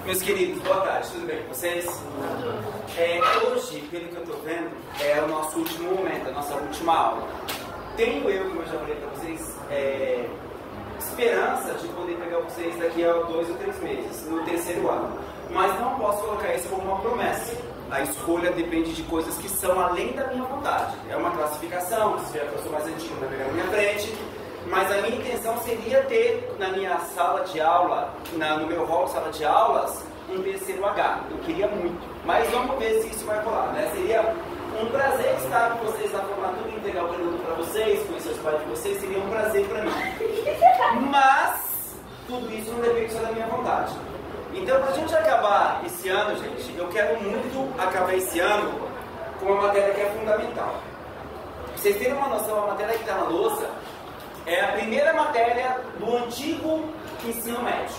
Meus queridos, boa tarde, tudo bem com vocês? Hoje, pelo que eu estou vendo, é o nosso último momento, a nossa última aula. Tenho eu, como eu já falei para vocês, esperança de poder pegar vocês daqui a 2 ou 3 meses, no terceiro ano. Mas não posso colocar isso como uma promessa. A escolha depende de coisas que são além da minha vontade. É uma classificação, se tiver a pessoa mais antiga vai pegar na minha frente. Mas a minha intenção seria ter na minha sala de aula, no meu hall de sala de aulas, um terceiro H. Eu queria muito, mas vamos ver se isso vai rolar, né? Seria um prazer estar com vocês na formatura, entregar o produto para vocês, conhecer os pais de vocês, seria um prazer para mim. Mas tudo isso não depende só da minha vontade. Então, para a gente acabar esse ano, gente, eu quero muito acabar esse ano com uma matéria que é fundamental. Pra vocês terem uma noção, a matéria que está na louça é a primeira matéria do antigo ensino médio.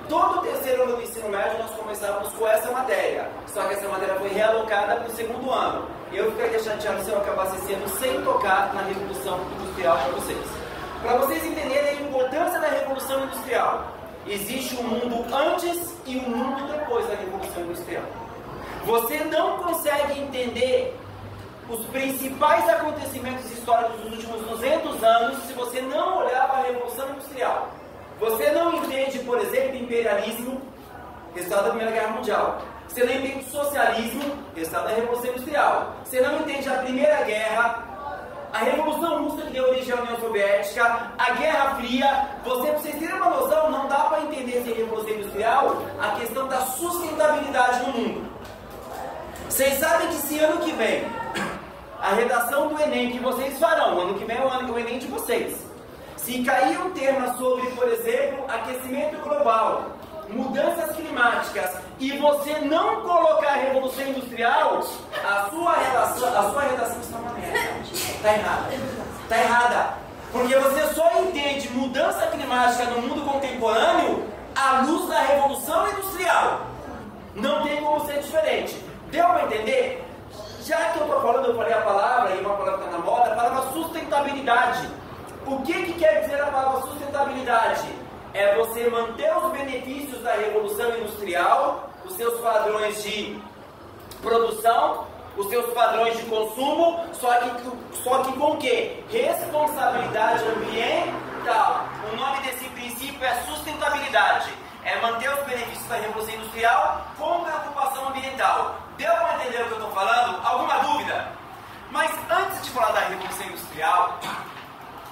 Todo o terceiro ano do ensino médio nós começávamos com essa matéria, só que essa matéria foi realocada para o segundo ano. Eu ficaria chateado se eu acabasse esse ano sem tocar na Revolução Industrial para vocês. Para vocês entenderem a importância da Revolução Industrial, existe um mundo antes e um mundo depois da Revolução Industrial. Você não consegue entender os principais acontecimentos históricos dos últimos 200 anos se você não olhar para a Revolução Industrial. Você não entende, por exemplo, imperialismo, resultado da Primeira Guerra Mundial. Você não entende socialismo, resultado da Revolução Industrial. Você não entende a Primeira Guerra, a Revolução Russa que deu origem à União Soviética, a Guerra Fria. Pra vocês terem uma noção, não dá para entender sem Revolução Industrial a questão da sustentabilidade no mundo. Vocês sabem que se ano que vem a redação do Enem que vocês farão, ano que vem é o Enem de vocês, se cair um tema sobre, por exemplo, aquecimento global, mudanças climáticas, e você não colocar a Revolução Industrial, a sua redação está uma merda. Está errada. Está errada. Porque você só entende mudança climática no mundo contemporâneo à luz da Revolução Industrial. Não tem como ser diferente. Deu para entender? Já que eu estou falando, eu falei a palavra, e uma palavra que está na moda, a palavra sustentabilidade. O que quer dizer a palavra sustentabilidade? É você manter os benefícios da Revolução Industrial, os seus padrões de produção, os seus padrões de consumo, só que com o quê? Responsabilidade ambiental. O nome desse princípio é sustentabilidade. É manter os benefícios da Revolução Industrial com preocupação ambiental. Deu para entender o que eu estou falando? Alguma dúvida? Mas antes de falar da Revolução Industrial,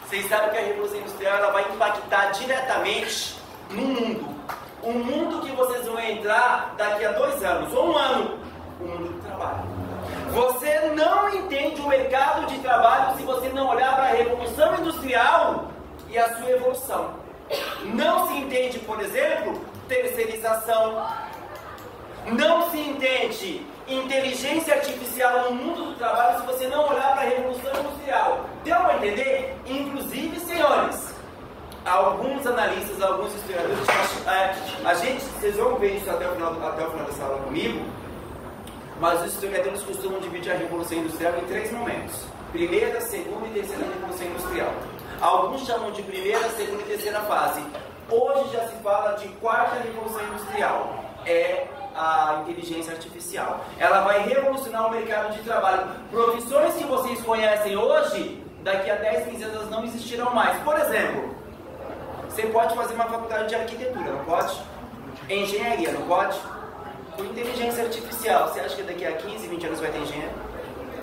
vocês sabem que a Revolução Industrial ela vai impactar diretamente no mundo. Um mundo que vocês vão entrar daqui a 2 anos, ou 1 ano, o mundo do trabalho. Você não entende o mercado de trabalho se você não olhar para a Revolução Industrial e a sua evolução. Não se entende, por exemplo, terceirização. Não se entende inteligência artificial no mundo do trabalho se você não olhar para a Revolução Industrial. Deu para entender? Inclusive, senhores, alguns analistas, alguns historiadores, vocês vão ver isso até o final dessa aula comigo, mas os historiadores costumam dividir a Revolução Industrial em 3 momentos: primeira, segunda e terceira Revolução Industrial. Alguns chamam de primeira, segunda e terceira fase. Hoje já se fala de quarta Revolução Industrial. É a inteligência artificial. Ela vai revolucionar o mercado de trabalho. Profissões que vocês conhecem hoje, daqui a 10, 15 anos não existirão mais. Por exemplo, você pode fazer uma faculdade de arquitetura, não pode? Engenharia, não pode? Com inteligência artificial, você acha que daqui a 15, 20 anos vai ter engenheiro?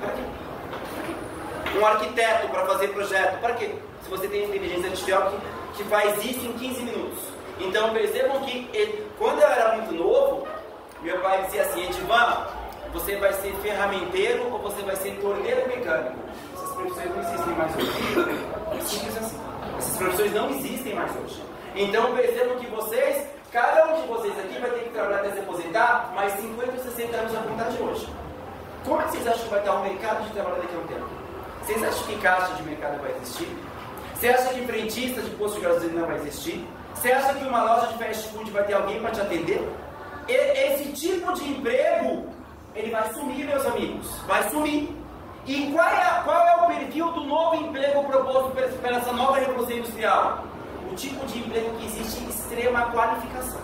Para quê? Um arquiteto para fazer projeto, para quê? Se você tem inteligência artificial que faz isso em 15 minutos. Então percebam que quando eu era muito novo, meu pai dizia assim: Edivan, você vai ser ferramenteiro ou você vai ser torneiro mecânico? Essas profissões não existem mais hoje. É simples assim. Essas profissões não existem mais hoje. Então percebam que vocês, cada um de vocês aqui vai ter que trabalhar até se aposentar mais 50 ou 60 anos a contar de hoje. Como é que vocês acham que vai estar o mercado de trabalho daqui a um tempo? Vocês acham que caixa de mercado vai existir? Você acha que frentista de posto de gasolina não vai existir? Você acha que uma loja de fast food vai ter alguém para te atender? Esse tipo de emprego, ele vai sumir, meus amigos. Vai sumir. E qual é o perfil do novo emprego proposto pela essa nova Revolução Industrial? O tipo de emprego que existe extrema qualificação.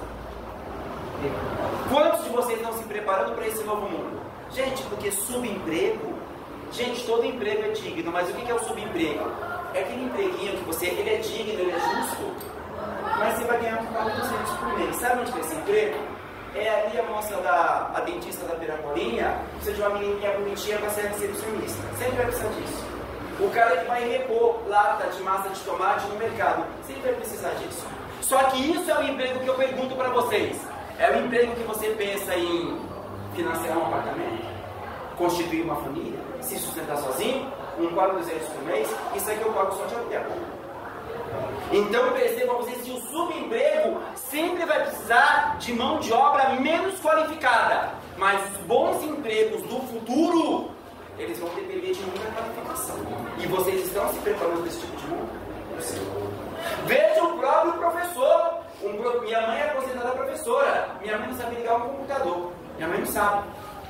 vocês estão se preparando para esse novo mundo? Gente, porque subemprego, gente, todo emprego é digno, mas o que é o subemprego? É aquele empreguinho que você, ele é digno, ele é justo, mas você vai ganhar um pouco de 200 por mês. Sabe onde é esse emprego? É ali a moça a dentista da Pirapolinha, precisa de uma menininha bonitinha para ser recepcionista. Sempre vai precisar disso. O cara que vai repor lata de massa de tomate no mercado, sempre vai precisar disso. Só que isso é o emprego que eu pergunto para vocês. É o emprego que você pensa em financiar um apartamento, constituir uma família, se sustentar sozinho, um pago 200 por mês, isso aqui eu pago só de aluguel. Então percebam vocês que o subemprego sempre vai precisar de mão de obra menos qualificada, mas os bons empregos do futuro, eles vão depender de muita qualificação. E vocês estão se preparando para esse tipo de mundo? Veja o próprio professor. Minha mãe é aposentada professora. Minha mãe não sabe ligar um computador. Minha mãe não sabe.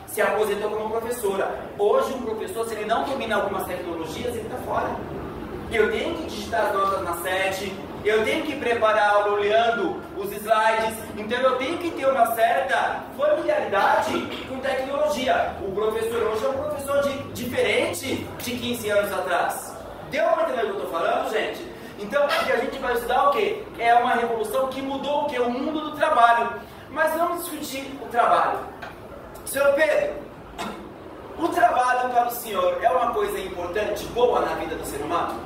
Se aposentou como professora. Hoje um professor, se ele não domina algumas tecnologias, ele está fora. Eu tenho que digitar as notas na sete, eu tenho que preparar a aula olhando os slides, então eu tenho que ter uma certa familiaridade com tecnologia. O professor hoje é um professor diferente de 15 anos atrás. Deu para entender o que eu estou falando, gente? Então, aqui a gente vai estudar o quê? É uma revolução que mudou o quê? O mundo do trabalho. Mas vamos discutir o trabalho. Senhor Pedro, o trabalho para o senhor é uma coisa importante, boa na vida do ser humano?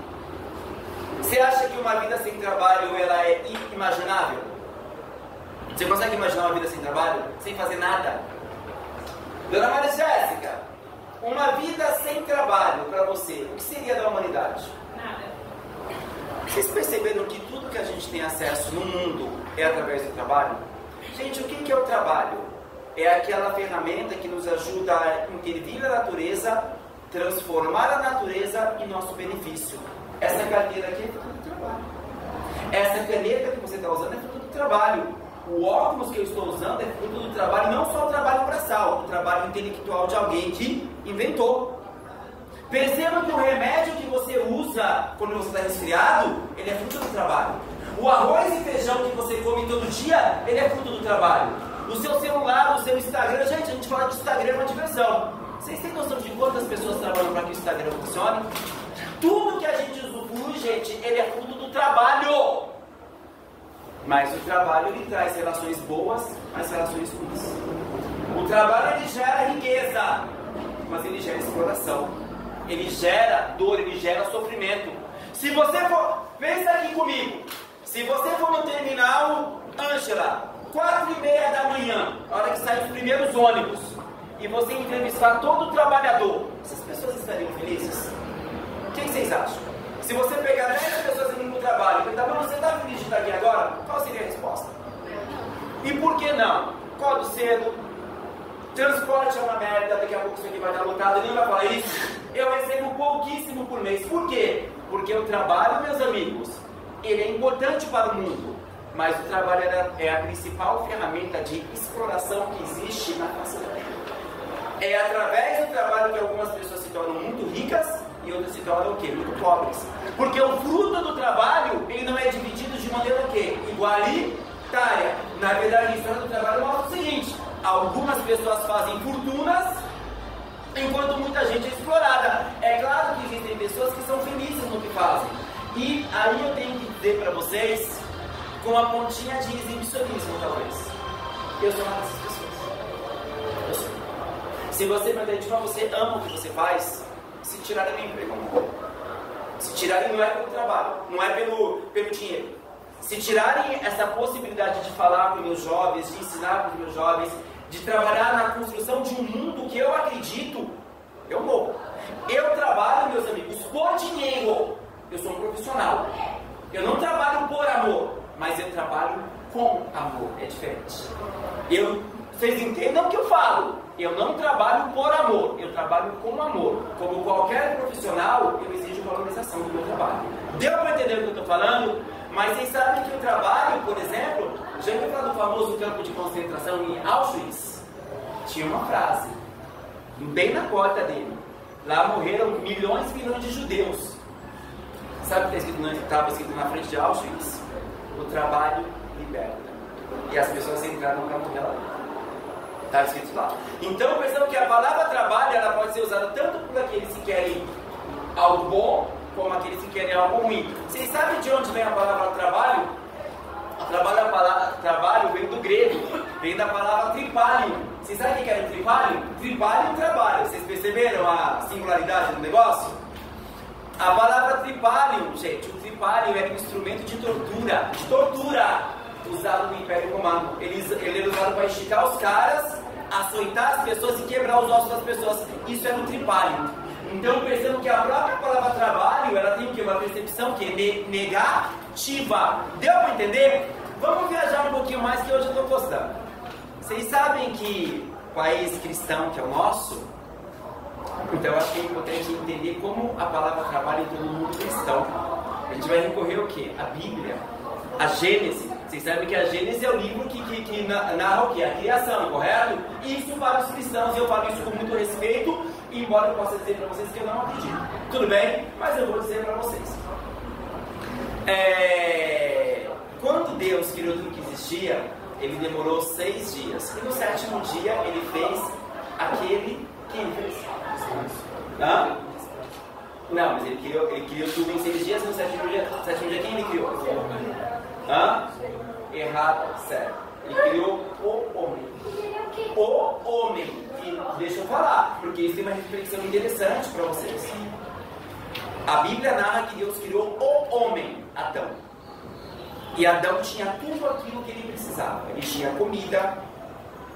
Você acha que uma vida sem trabalho ela é inimaginável? Você consegue imaginar uma vida sem trabalho? Sem fazer nada? Dona Maria Jéssica, uma vida sem trabalho para você, o que seria da humanidade? Nada. Vocês perceberam que tudo que a gente tem acesso no mundo é através do trabalho? Gente, o que é o trabalho? É aquela ferramenta que nos ajuda a intervir na natureza, transformar a natureza em nosso benefício. Essa cadeira aqui é fruto do trabalho. Essa caneta que você está usando é fruto do trabalho. O óculos que eu estou usando é fruto do trabalho, não só o trabalho braçal, o trabalho intelectual de alguém que inventou. Perceba que o remédio que você usa quando você está resfriado, ele é fruto do trabalho. O arroz e feijão que você come todo dia, ele é fruto do trabalho. O seu celular, o seu Instagram, gente, a gente fala de Instagram é uma diversão. Vocês têm noção de quantas pessoas trabalham para que o Instagram funcione? Tudo que a gente usufrui, gente, ele é fruto do trabalho. Mas o trabalho, ele traz relações boas, mas relações ruins. O trabalho, ele gera riqueza, mas ele gera exploração. Ele gera dor, ele gera sofrimento. Se você for, pensa aqui comigo, se você for no terminal Ângela, 4h30 da manhã, a hora que saem os primeiros ônibus, e você entrevistar todo o trabalhador, essas pessoas estariam felizes? O que vocês acham? Se você pegar 10 pessoas indo para o trabalho e perguntar, mas você está feliz de estar aqui agora? Qual seria a resposta? E por que não? Acordo cedo, transporte é uma merda, daqui a pouco isso aqui vai estar lotado, ninguém vai falar isso. Eu recebo pouquíssimo por mês. Por quê? Porque o trabalho, meus amigos, ele é importante para o mundo, mas o trabalho é a principal ferramenta de exploração que existe na face da terra. É através do trabalho que algumas pessoas se tornam muito ricas e outras se tornam o quê? Muito pobres. Porque o fruto do trabalho, ele não é dividido de maneira o quê? Igualitária. Na verdade, a história do trabalho mostra o seguinte: algumas pessoas fazem fortunas, enquanto muita gente é explorada. É claro que existem pessoas que são felizes no que fazem. E aí eu tenho que dizer para vocês, com uma pontinha de exibicionismo talvez, eu sou uma dessas pessoas. Eu sou. Se você me acredita, você ama o que você faz, se tirar da minha emprego, se tirarem não é pelo trabalho, não é pelo dinheiro. Se tirarem essa possibilidade de falar com meus jovens, de ensinar com os meus jovens, de trabalhar na construção de um mundo que eu acredito, eu morro. Eu trabalho, meus amigos, por dinheiro. Eu sou um profissional. Eu não trabalho por amor, mas eu trabalho com amor. É diferente. Vocês entendam o que eu falo. Eu não trabalho por amor, eu trabalho com amor. Como qualquer profissional, eu exijo valorização do meu trabalho. Deu para entender o que eu estou falando? Mas vocês sabem que o trabalho, por exemplo, já ouviu falar do famoso campo de concentração em Auschwitz? Tinha uma frase, bem na porta dele. Lá morreram milhões e milhões de judeus. Sabe o que estava escrito na frente de Auschwitz? O trabalho liberta. E as pessoas entraram para morrer lá. Está escrito lá. Então percebam que a palavra trabalho, ela pode ser usada tanto por aqueles que querem algo bom, como aqueles que querem algo ruim. Vocês sabem de onde vem a palavra trabalho? A palavra trabalho vem do grego, vem da palavra tripalium. Vocês sabem o que era tripalium? Tripalium trabalho. Vocês perceberam a singularidade do negócio? A palavra tripalium, gente, o tripalium era um instrumento de tortura, usado no Império Romano. Ele era usado para esticar os caras, açoitar as pessoas e quebrar os ossos das pessoas. Isso era um tripalium. Então percebam que a própria palavra trabalho, ela tem o quê? Uma percepção que é negativa. Deu para entender? Vamos viajar um pouquinho mais que hoje eu estou gostando. Vocês sabem que o país cristão que é o nosso, então eu acho que é importante entender como a palavra trabalha em todo o mundo cristão. A gente vai recorrer ao quê? A Bíblia, a Gênesis. Vocês sabem que a Gênesis é o livro que narra o quê? A criação, correto? Isso para os cristãos, e eu falo isso com muito respeito, embora eu possa dizer para vocês que eu não acredito. Tudo bem? Mas eu vou dizer para vocês. Quando Deus criou tudo que existia, Ele demorou 6 dias. E no 7º dia Ele fez aquele que Ele fez. Hã? Não, mas Ele criou tudo em 6 dias. No 7º dia quem Ele criou? Hã? Errado, certo. Ele criou o homem. O homem. E deixa eu falar, porque isso tem uma reflexão interessante para vocês. A Bíblia narra que Deus criou o homem, Adão. E Adão tinha tudo aquilo que ele precisava. Ele tinha comida,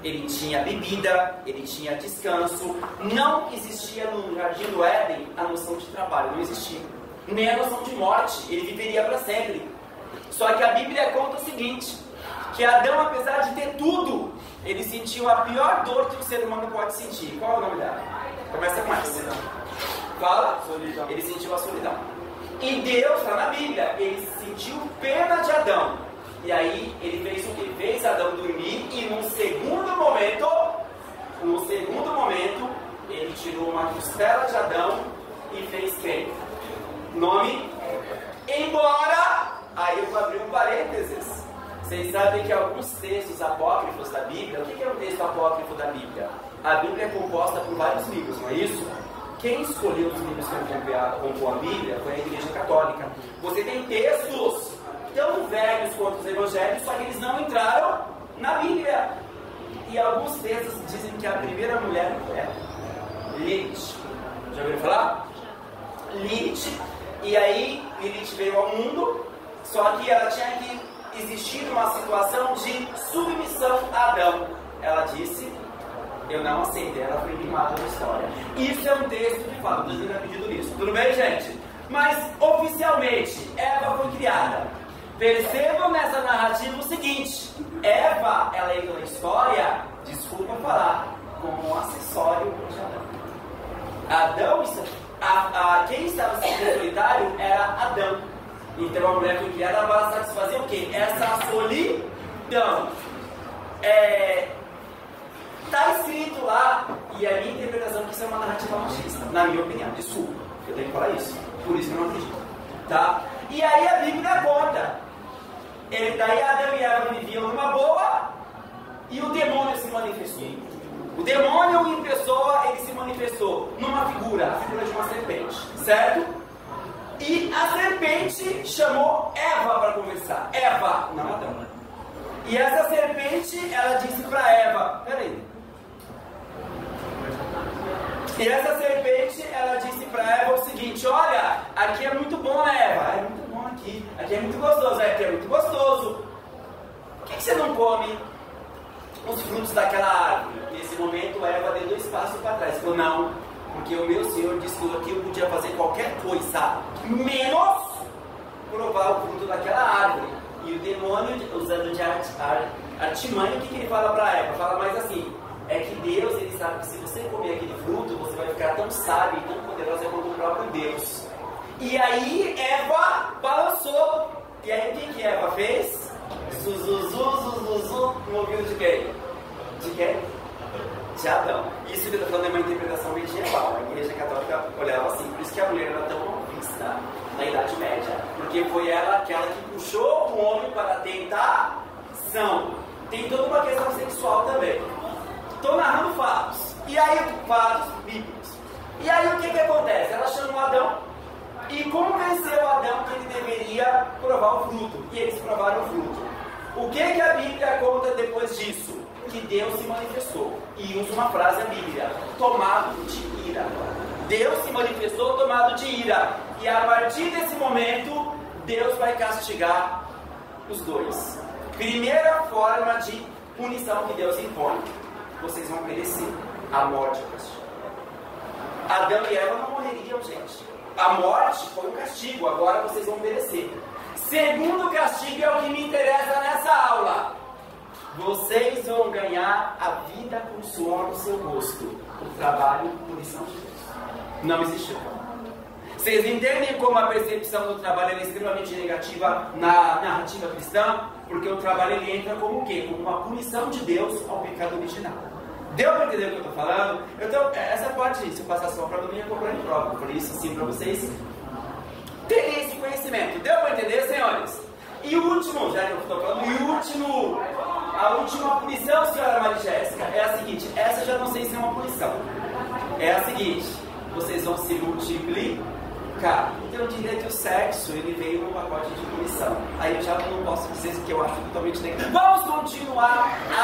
ele tinha bebida, ele tinha descanso. Não existia no Jardim do Éden a noção de trabalho, não existia. Nem a noção de morte, ele viveria para sempre. Só que a Bíblia conta o seguinte, que Adão, apesar de ter tudo, ele sentiu a pior dor que o ser humano pode sentir. Qual é o nome dela? Começa com essa. Fala? Solidão. Ele sentiu a solidão. E Deus, está na Bíblia, ele sentiu pena de Adão. E aí ele fez o que? Fez Adão dormir e num segundo momento, ele tirou uma costela de Adão e fez quem? Nome? Embora, aí eu vou abrir um parênteses. Vocês sabem que alguns textos apócrifos da Bíblia, o que é um texto apócrifo da Bíblia? A Bíblia é composta por vários livros, não é isso? Quem escolheu os livros que compõem a Bíblia foi a Igreja Católica. Você tem textos tão velhos quanto os Evangelhos, só que eles não entraram na Bíblia. E alguns textos dizem que a primeira mulher é Lilith. Já ouviram falar? Lilith. E aí, Lilith veio ao mundo, só que ela tinha que existir numa situação de submissão a Adão. Ela disse, eu não aceitei, ela foi limada da história. Isso é um texto que fala, Deus não pedido isso. Tudo bem, gente? Mas, oficialmente, Eva foi criada. Percebam nessa narrativa o seguinte, Eva, ela entra na história, desculpa falar, como um acessório de Adão. Quem estava sendo solitário era Adão. Então a mulher foi criada para satisfazer o quê? Essa solidão. Está escrito lá, e a minha interpretação é que isso é uma narrativa machista, na minha opinião, desculpa, eu tenho que falar isso, por isso que eu não acredito, tá? E aí a Bíblia conta, daí Adão e Eva viviam numa boa, e o demônio se manifestou. O demônio em pessoa, ele se manifestou numa figura, a figura de uma serpente, certo? E a serpente chamou Eva para conversar, Eva, não Adão. E essa serpente, ela disse para Eva, peraí. E essa serpente, ela disse para Eva o seguinte, olha, aqui é muito bom, né, Eva? É muito bom aqui é muito gostoso, aqui é muito gostoso. Por que você não come os frutos daquela árvore? Nesse momento, Eva deu 2 passos para trás. Falou, não, porque o meu Senhor disse que eu podia fazer qualquer coisa, menos provar o fruto daquela árvore. E o demônio, usando de artimanha, o que ele fala para Eva? Fala mais assim, é que Deus, ele sabe que se você comer aquele fruto, você vai ficar tão sábio e tão poderosa quanto o próprio Deus. E aí Eva balançou. E aí o que Eva fez? Zuzuzu, no ouvido de quem? De quem? De Adão. Isso que eu estou falando é uma interpretação medieval. A Igreja Católica olhava assim, por isso que a mulher era tão mal vista na Idade Média, porque foi ela aquela que puxou o homem para a tentação. Tem toda uma questão sexual também. Estou narrando fatos. E aí, fatos bíblicos. E aí o que acontece? Ela chamou Adão e convenceu Adão que ele deveria provar o fruto. E eles provaram o fruto. O que a Bíblia conta depois disso? Que Deus se manifestou. E usa uma frase da Bíblia: tomado de ira. Deus se manifestou tomado de ira. E a partir desse momento, Deus vai castigar os dois. Primeira forma de punição que Deus impõe: vocês vão perecer. A morte é o castigo. Adão e Eva não morreriam, gente. A morte foi um castigo, agora vocês vão perecer. Segundo castigo é o que me interessa nessa aula. Vocês vão ganhar a vida com o suor do seu rosto. O trabalho, punição de Deus. Não existe como. Vocês entendem como a percepção do trabalho é extremamente negativa na narrativa cristã? Porque o trabalho ele entra como o quê? Como uma punição de Deus ao pecado original. Deu para entender o que eu estou falando? Então, essa parte, se eu passasse uma prova, eu não ia cobrar em prova. Por isso, sim, para vocês terem esse conhecimento. Deu para entender, senhores? E o último, já que eu estou falando, a última punição, senhora Maria Jéssica, é a seguinte: essa já não sei se é uma punição. É a seguinte: vocês vão se multiplicar. Então eu diria que o sexo ele veio num pacote de punição. Aí eu já não posso dizer que eu acho totalmente negativo. Vamos continuar a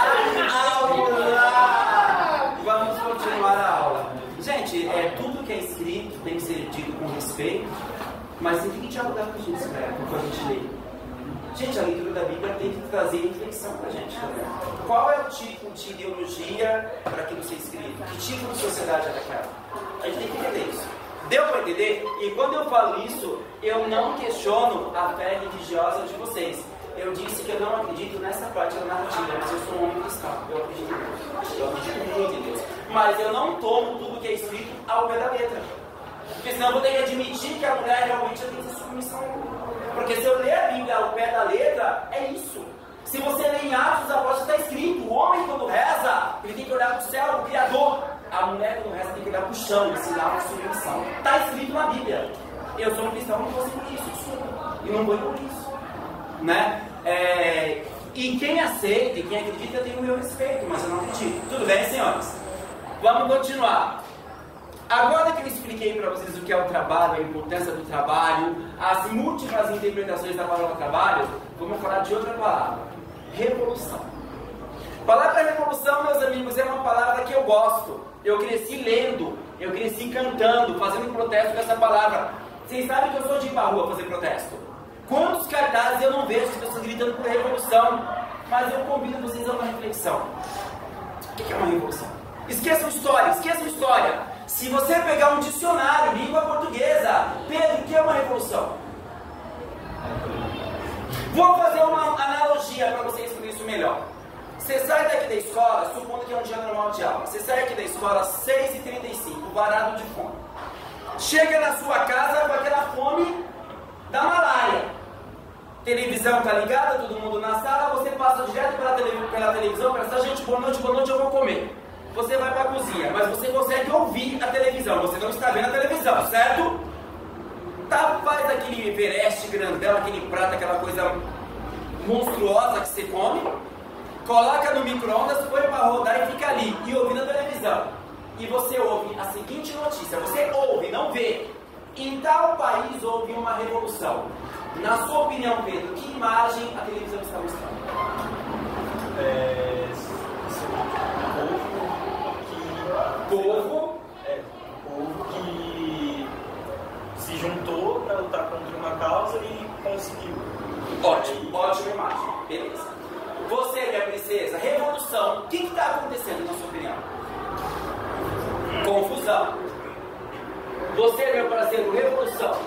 aula. Vamos continuar a aula. Gente, tudo que é escrito tem que ser dito com respeito, mas tem que dialogar com a gente, com a gente lê. Gente, a leitura da Bíblia tem que trazer reflexão pra gente também. Qual é o tipo de ideologia para aquilo ser escrito? Que tipo de sociedade é daquela? A gente tem que entender isso. Deu para entender? E quando eu falo isso, eu não questiono a fé religiosa de vocês. Eu disse que eu não acredito nessa parte da narrativa, mas eu sou um homem cristão. Eu acredito em Deus. Eu acredito muito em Deus. Mas eu não tomo tudo que é escrito ao pé da letra. Porque senão eu vou ter que admitir que a mulher realmente tem essa submissão. Porque se eu ler a Bíblia ao pé da letra, é isso. Se você ler em Atos dos Apóstolos, está escrito: o homem quando reza, ele tem que olhar para o céu, o Criador. A mulher quando reza tem que olhar para o chão, ensinar a submissão. Está escrito na Bíblia. Eu sou um cristão e não vou seguir isso, desculpa. E não vou por isso. Né? E quem aceita e quem acredita tem o meu respeito, mas eu não acredito. Tudo bem, senhores? Vamos continuar. Agora que eu expliquei para vocês o que é o trabalho, a importância do trabalho, as múltiplas interpretações da palavra trabalho, vamos falar de outra palavra: revolução. A palavra revolução, meus amigos, é uma palavra que eu gosto. Eu cresci lendo, eu cresci cantando, fazendo protesto com essa palavra. Vocês sabem que eu sou de ir pra rua fazer protesto. Quantos cartazes eu não vejo as pessoas gritando por revolução? Mas eu convido vocês a uma reflexão. O que é uma revolução? Esqueçam história, esqueçam história. Se você pegar um dicionário, língua portuguesa, Pedro, o que é uma revolução? Vou fazer uma analogia para vocês entender isso melhor. Você sai daqui da escola, supondo que é um dia normal de aula. Você sai aqui da escola às 6h35, varado de fome. Chega na sua casa com aquela fome da malária. Televisão tá ligada, todo mundo na sala, você passa direto pela televisão, pensa: gente, boa noite, eu vou comer. Você vai para a cozinha, mas você consegue ouvir a televisão, você não está vendo a televisão, certo? Faz aquele Everest grandão, aquele prato, aquela coisa monstruosa que você come, coloca no micro-ondas, põe para rodar e fica ali, e ouvindo a televisão. E você ouve a seguinte notícia: você ouve, não vê. Em tal país houve uma revolução. Na sua opinião, Pedro, que imagem a televisão está mostrando? Povo que se juntou para lutar contra uma causa e conseguiu. Ótimo, ótima imagem. Beleza. Você, minha princesa, revolução. O que está acontecendo na sua opinião? Confusão. Você, meu parceiro, revolução.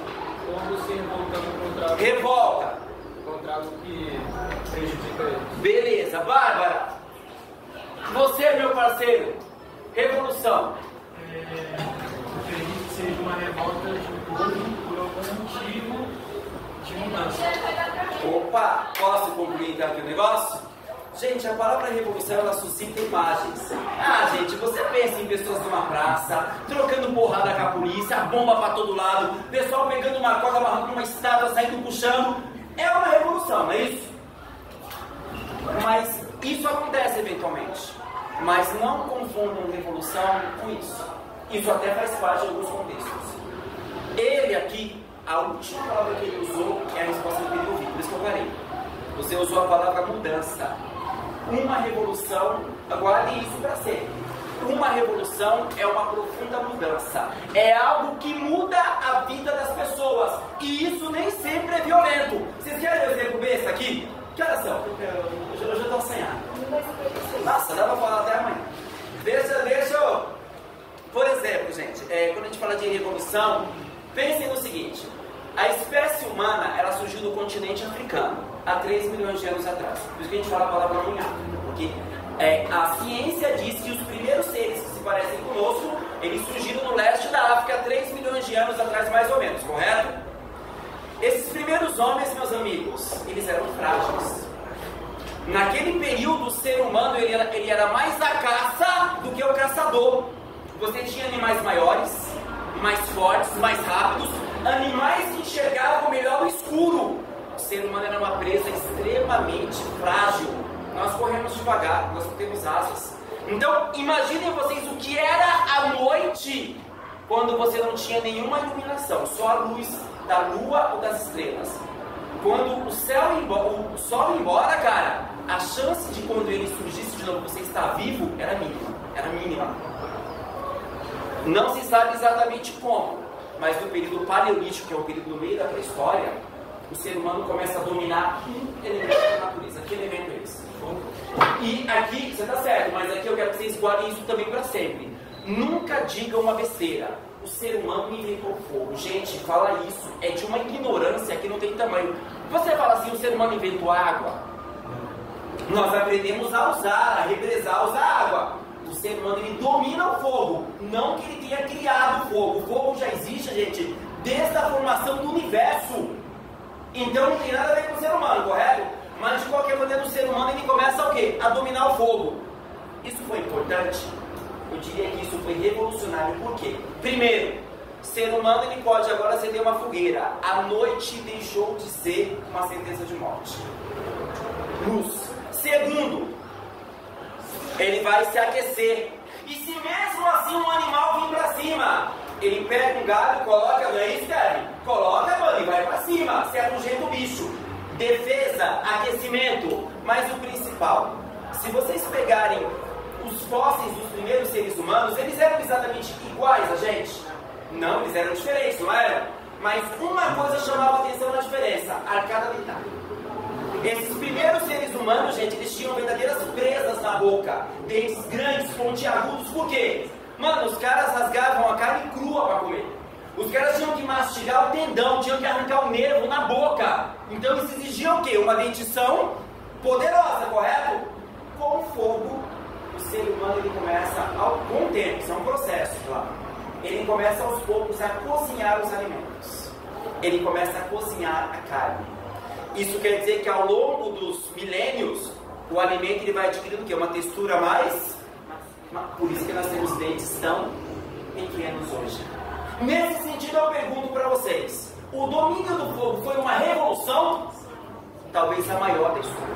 Como se revoltando contra revolta. Contra algo que prejudica eles. Beleza. Bárbara. Você, meu parceiro, revolução. Acredito que seja uma revolta de povo por algum motivo de mudança. Opa, posso concluir então aqui o negócio? Gente, a palavra revolução, ela suscita imagens. Gente, você pensa em pessoas numa praça, trocando porrada com a polícia, a bomba pra todo lado, pessoal pegando uma corda, amarrando uma estátua, saindo puxando. É uma revolução, não é isso? Mas isso acontece eventualmente. Mas não confundam revolução com isso. Isso até faz parte de alguns contextos. Ele aqui, a última palavra que ele usou é a resposta que ele ouviu, por isso que eu parei. Você usou a palavra mudança. Uma revolução, guarde isso para sempre. Uma revolução é uma profunda mudança. É algo que muda a vida das pessoas. E isso nem sempre é violento. Vocês querem o exemplo besta aqui? Que horas são? Eu já estou assanhado. Nossa, dá para falar até amanhã. Deixa eu... Por exemplo, gente, quando a gente fala de revolução, pensem no seguinte. A espécie humana, ela surgiu no continente africano, há 3 milhões de anos atrás. Por isso que a gente fala a palavra munhá, porque a ciência diz que os primeiros seres que se parecem conosco, eles surgiram no leste da África há 3 milhões de anos atrás, mais ou menos, correto? Esses primeiros homens, meus amigos, eles eram frágeis. Naquele período, o ser humano ele era mais a caça do que o caçador. Você tinha animais maiores, mais fortes, mais rápidos, animais que enxergavam melhor no escuro. O ser humano era uma presa extremamente frágil. Nós corremos devagar, nós não temos asas. Então, imaginem vocês o que era a noite quando você não tinha nenhuma iluminação, só a luz da lua ou das estrelas. Quando o sol ia embora, cara, a chance de quando ele surgisse de novo você estar vivo era mínima. Era mínima. Não se sabe exatamente como, mas no período paleolítico, que é o período no meio da pré-história, o ser humano começa a dominar um elemento da natureza. Que elemento é esse? E aqui, você está certo, mas aqui eu quero que vocês guardem isso também para sempre. Nunca digam uma besteira. O ser humano inventou o fogo. Gente, falar isso é de uma ignorância que não tem tamanho. Você fala assim, o ser humano inventou água. Nós aprendemos a usar, a represar, a usar água. O ser humano, ele domina o fogo. Não que ele tenha criado o fogo. O fogo já existe, gente, desde a formação do universo. Então não tem nada a ver com o ser humano, correto? Mas de qualquer maneira o ser humano, ele começa o quê? A dominar o fogo. Isso foi importante? Eu diria que isso foi revolucionário. Por quê? Primeiro, o ser humano, ele pode agora acender uma fogueira. A noite deixou de ser uma sentença de morte. Luz. Segundo, ele vai se aquecer. E se mesmo assim um animal vir pra cima, ele pega um galho, coloca, não é isso, Kevin? Coloca, mano, e vai pra cima. Se afugenta o bicho. Defesa, aquecimento. Mas o principal, se vocês pegarem os fósseis dos primeiros seres humanos, eles eram exatamente iguais a gente? Não, eles eram diferentes, não eram? Mas uma coisa chamava a atenção na diferença: arcada dentária. Esses primeiros seres humanos, gente, eles tinham verdadeiras presas na boca, dentes grandes, pontiagudos. Por quê? Mano, os caras rasgavam a carne crua para comer. Os caras tinham que mastigar o tendão, tinham que arrancar o nervo na boca. Então eles exigiam o quê? Uma dentição poderosa, correto? Com o fogo, o ser humano, ele começa, com o tempo, isso é um processo, claro. Ele começa aos poucos a cozinhar os alimentos. Ele começa a cozinhar a carne. Isso quer dizer que ao longo dos milênios, o alimento, ele vai adquirindo o quê? Uma textura mais... Por isso que nós temos dentes tão pequenos hoje. Nesse sentido, eu pergunto para vocês: o domínio do fogo foi uma revolução? Talvez a maior da história.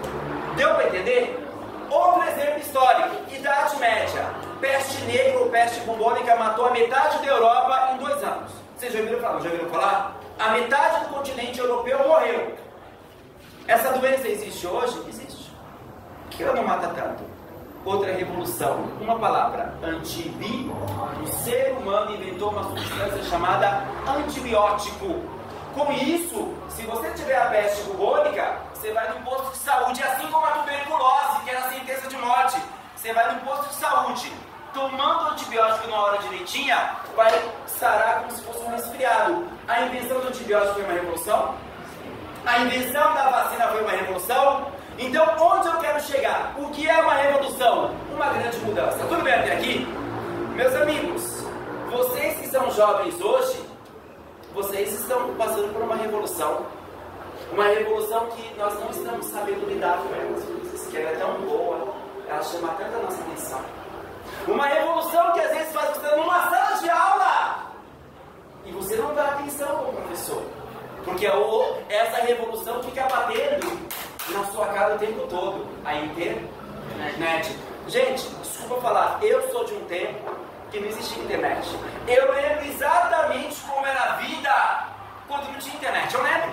Deu para entender? Outro exemplo histórico: Idade Média. Peste negra ou peste bubônica matou a metade da Europa em 2 anos. Vocês já ouviram falar? Já ouviram falar? A metade do continente europeu morreu. Essa doença existe hoje? Existe. Por que ela não mata tanto? Outra revolução, uma palavra: antibiótico. O ser humano inventou uma substância chamada antibiótico. Com isso, se você tiver a peste bubônica, você vai no posto de saúde, assim como a tuberculose, que era a sentença de morte. Você vai no posto de saúde, tomando antibiótico na hora direitinha, vai sarar como se fosse um resfriado. A invenção do antibiótico foi uma revolução? A invenção da vacina foi uma revolução? Então, onde eu quero chegar? O que é uma revolução? Uma grande mudança. Tudo bem até aqui? Meus amigos, vocês que são jovens hoje, vocês estão passando por uma revolução. Uma revolução que nós não estamos sabendo lidar com elas. Que ela é tão boa, ela chama tanta a nossa atenção. Uma revolução que às vezes faz você numa sala de aula e você não dá atenção como professor. Porque essa revolução fica batendo na sua cara o tempo todo. A internet. Gente, desculpa falar, eu sou de um tempo que não existia internet. Eu lembro exatamente como era a vida quando não tinha internet. Eu lembro.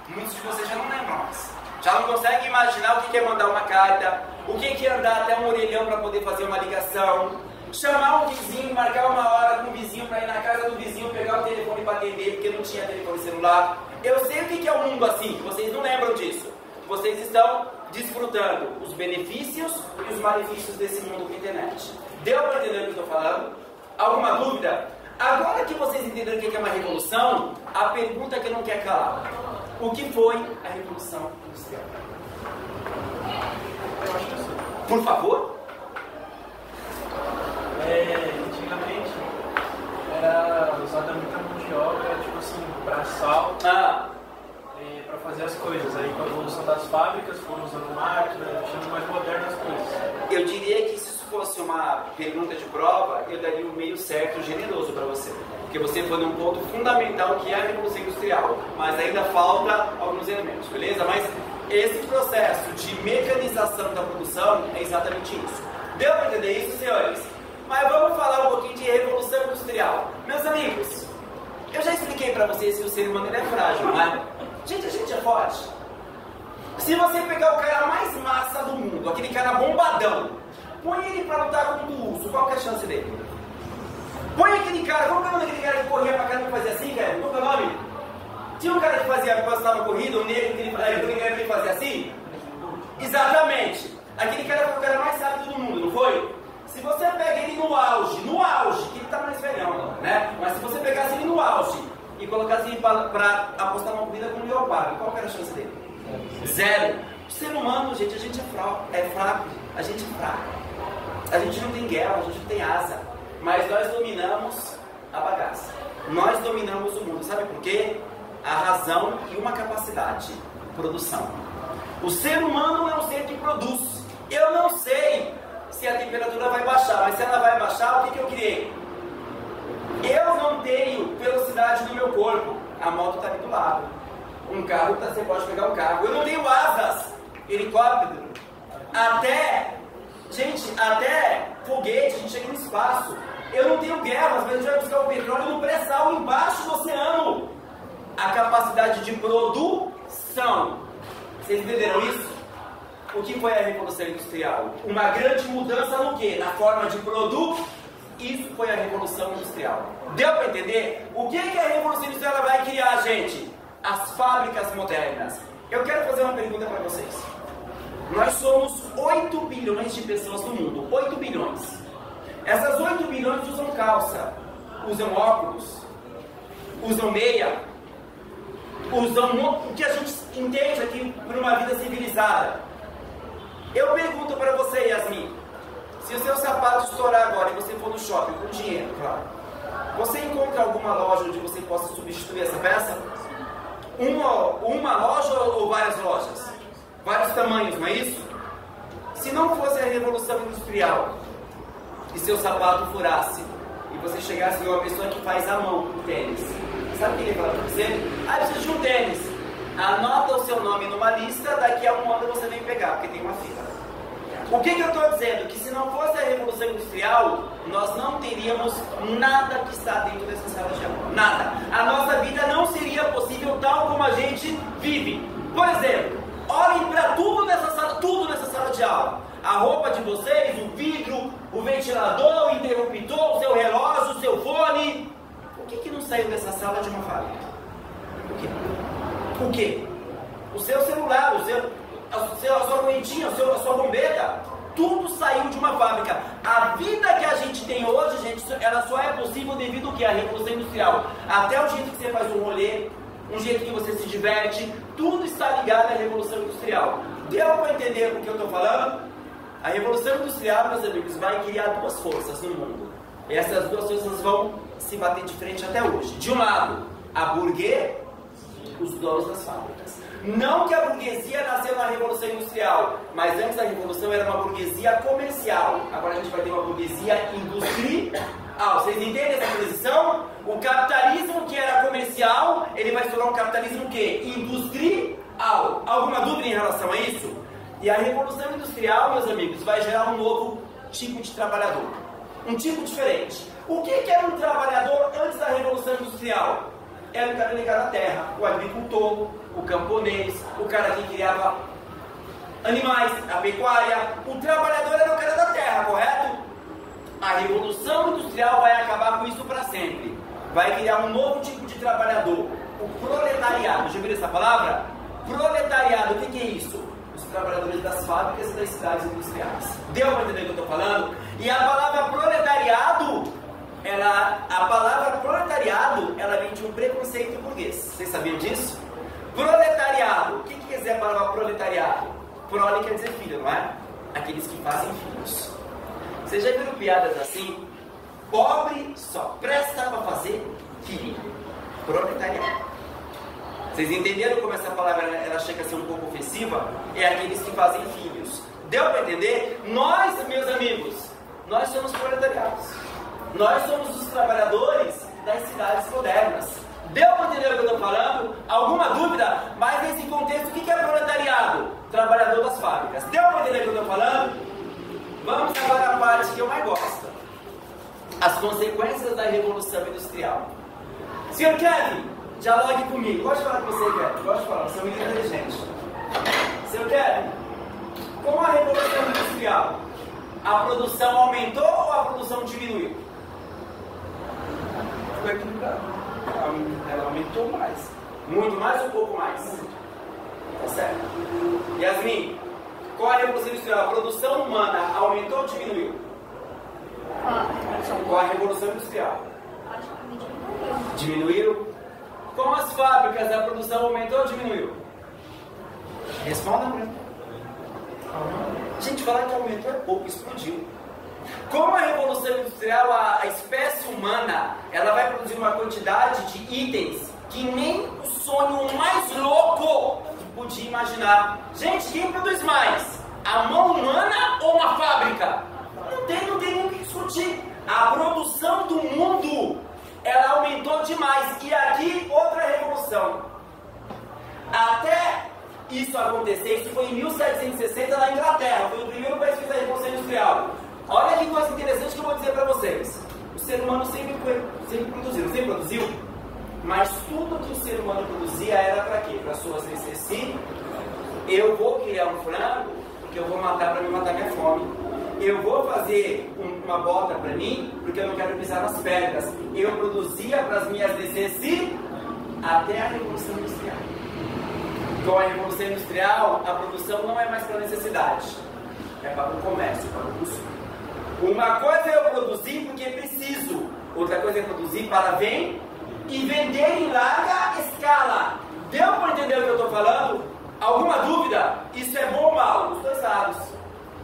Muitos de vocês já não lembram mais. Já não conseguem imaginar o que é mandar uma carta, o que é andar até um orelhão para poder fazer uma ligação, chamar um vizinho, marcar uma hora com o vizinho para ir na casa do vizinho, pegar o telefone para atender, porque não tinha telefone celular. Eu sei o que é um mundo assim, vocês não lembram disso. Vocês estão desfrutando os benefícios e os malefícios desse mundo com a internet. Deu para entender o que eu estou falando? Alguma dúvida? Agora que vocês entenderam o que é uma revolução, a pergunta que não quer calar: o que foi a Revolução Industrial? Por favor? Antigamente era usada muita mão de obra, tipo assim, braçal, para fazer as coisas. Aí com a evolução das fábricas foram usando máquinas, deixando mais modernas as coisas. Eu diria que se isso fosse uma pergunta de prova, eu daria um meio certo generoso para você. Porque você foi num ponto fundamental que é a Revolução Industrial. Mas ainda falta alguns elementos, beleza? Mas esse processo de mecanização da produção é exatamente isso. Deu para entender isso, senhores? Mas vamos falar um pouquinho de Revolução Industrial. Meus amigos, eu já expliquei para vocês que o ser humano ele é frágil, não é? Gente, a gente é forte. Se você pegar o cara mais massa do mundo, aquele cara bombadão, põe ele para lutar contra o urso, qual que é a chance dele? Põe aquele cara, como é o nome daquele cara que corria pra caramba e fazia assim, cara? Qual que é o nome? Tinha um cara que fazia, quando estava corrida, um negro que fazia assim? Exatamente! Aquele cara foi o cara mais rápido do mundo, não foi? Se você pega ele no auge, que ele tá mais velhão, né? Mas se você pegasse ele no auge e colocasse ele pra apostar uma corrida com um leopardo, qual que era a chance dele? Zero. O ser humano, gente, a gente é fraco, a gente é fraco. A gente não tem guerra, a gente não tem asa. Mas nós dominamos a bagaça. Nós dominamos o mundo. Sabe por quê? A razão e uma capacidade. Produção. O ser humano é um ser que produz. Eu não sei se a temperatura vai baixar, mas se ela vai baixar, o que eu criei? Eu não tenho velocidade no meu corpo. A moto está ali do lado. Um carro, você pode pegar um carro. Eu não tenho asas. Helicóptero. Até foguete, a gente chega no espaço. Eu não tenho guerra, mas a gente vai buscar o petróleo no pré-sal embaixo do oceano. A capacidade de produção. Vocês entenderam isso? O que foi a Revolução Industrial? Uma grande mudança no quê? Na forma de produto. Isso foi a Revolução Industrial. Deu para entender? O que a Revolução Industrial vai criar, gente? As fábricas modernas. Eu quero fazer uma pergunta para vocês. Nós somos 8 bilhões de pessoas no mundo. 8 bilhões. Essas 8 bilhões usam calça, usam óculos, usam meia, usam o que a gente entende aqui por uma vida civilizada. Eu pergunto para você, Yasmin, se o seu sapato estourar agora e você for no shopping com dinheiro, claro, você encontra alguma loja onde você possa substituir essa peça? Uma loja ou várias lojas? Vários tamanhos, não é isso? Se não fosse a Revolução Industrial e seu sapato furasse e você chegasse em uma pessoa que faz à mão o tênis, sabe o que ele fala para você? Precisa de um tênis. Anota o seu nome numa lista, daqui a um ano você vem pegar, porque tem uma fila. O que eu estou dizendo? Que se não fosse a Revolução Industrial, nós não teríamos nada que está dentro dessa sala de aula. Nada. A nossa vida não seria possível tal como a gente vive. Por exemplo, olhem para tudo nessa sala de aula. A roupa de vocês, o vidro, o ventilador, o interruptor, o seu relógio, o seu fone. O que não saiu dessa sala de uma fábrica? O quê? O seu celular, a sua correntinha, a sua bombeta, tudo saiu de uma fábrica. A vida que a gente tem hoje, gente, ela só é possível devido ao que? À Revolução Industrial. Até o jeito que você faz um rolê, um jeito que você se diverte, tudo está ligado à Revolução Industrial. Deu para entender o que eu estou falando? A Revolução Industrial, meus amigos, vai criar duas forças no mundo. E essas duas forças vão se bater de frente até hoje. De um lado, a burguesia, os donos das fábricas. Não que a burguesia nasceu na Revolução Industrial, mas antes da Revolução era uma burguesia comercial. Agora a gente vai ter uma burguesia industrial. Vocês entendem essa transição? O capitalismo que era comercial, ele vai se tornar um capitalismo o quê? Industrial. Alguma dúvida em relação a isso? E a Revolução Industrial, meus amigos, vai gerar um novo tipo de trabalhador. Um tipo diferente. O que era um trabalhador antes da Revolução Industrial? Era um cara ligado à terra, o agricultor, o camponês, o cara que criava animais, a pecuária. O trabalhador era o cara da terra, correto? A Revolução Industrial vai acabar com isso para sempre. Vai criar um novo tipo de trabalhador, o proletariado. Já ouviram essa palavra? Proletariado, o que é isso? Os trabalhadores das fábricas e das cidades industriais. Deu para entender o que eu estou falando? E a palavra proletariado, ela vem de um preconceito burguês. Vocês sabiam disso? Proletariado. O que quer dizer a palavra proletariado? Prole quer dizer filho, não é? Aqueles que fazem filhos. Vocês já viram piadas assim? Pobre só presta para fazer filho. Proletariado. Vocês entenderam como essa palavra ela chega a ser um pouco ofensiva? É aqueles que fazem filhos. Deu para entender? Nós, meus amigos, nós somos proletariados. Nós somos os trabalhadores das cidades modernas. Deu para entender o que eu estou falando? Alguma dúvida? Mas nesse contexto, o que é proletariado? Trabalhador das fábricas. Deu para entender o que eu estou falando? Vamos agora à parte que eu mais gosto. As consequências da Revolução Industrial. Senhor Kevin, dialogue comigo. Gosto de falar com você, Kevin. Gosto de falar, você é muito inteligente. Senhor Kevin, com a Revolução Industrial, a produção aumentou ou a produção diminuiu? Foi equilibrado. Ela aumentou mais. Muito mais ou pouco mais? Tá certo. Yasmin, com a Revolução Industrial, a produção humana aumentou ou diminuiu? Com a Revolução Industrial. Acho que diminuiu. Diminuiu? Com as fábricas, a produção aumentou ou diminuiu? Responda para mim. Gente, falar que aumentou é pouco, explodiu. Com a Revolução Industrial, a espécie humana, ela vai produzir uma quantidade de itens que nem o sonho mais louco podia imaginar. Gente, quem produz mais? A mão humana ou uma fábrica? Não tem nem o que discutir. A produção do mundo, ela aumentou demais. E aqui, outra revolução. Até isso acontecer, isso foi em 1760 na Inglaterra. Foi o primeiro país que fez a Revolução Industrial. Olha que coisa interessante que eu vou dizer para vocês. O ser humano sempre produziu, sempre produziu. Mas tudo que o ser humano produzia era para quê? Para suas necessidades. Eu vou criar um frango, porque eu vou matar para me matar minha fome. Eu vou fazer uma bota para mim, porque eu não quero pisar nas pedras. Eu produzia para as minhas necessidades até a Revolução Industrial. Com a Revolução Industrial, a produção não é mais para necessidade. É para o comércio, para o consumo. Uma coisa é eu produzir porque preciso. Outra coisa é produzir para vender e vender em larga escala. Deu para entender o que eu estou falando? Alguma dúvida? Isso é bom ou mal? Os dois lados.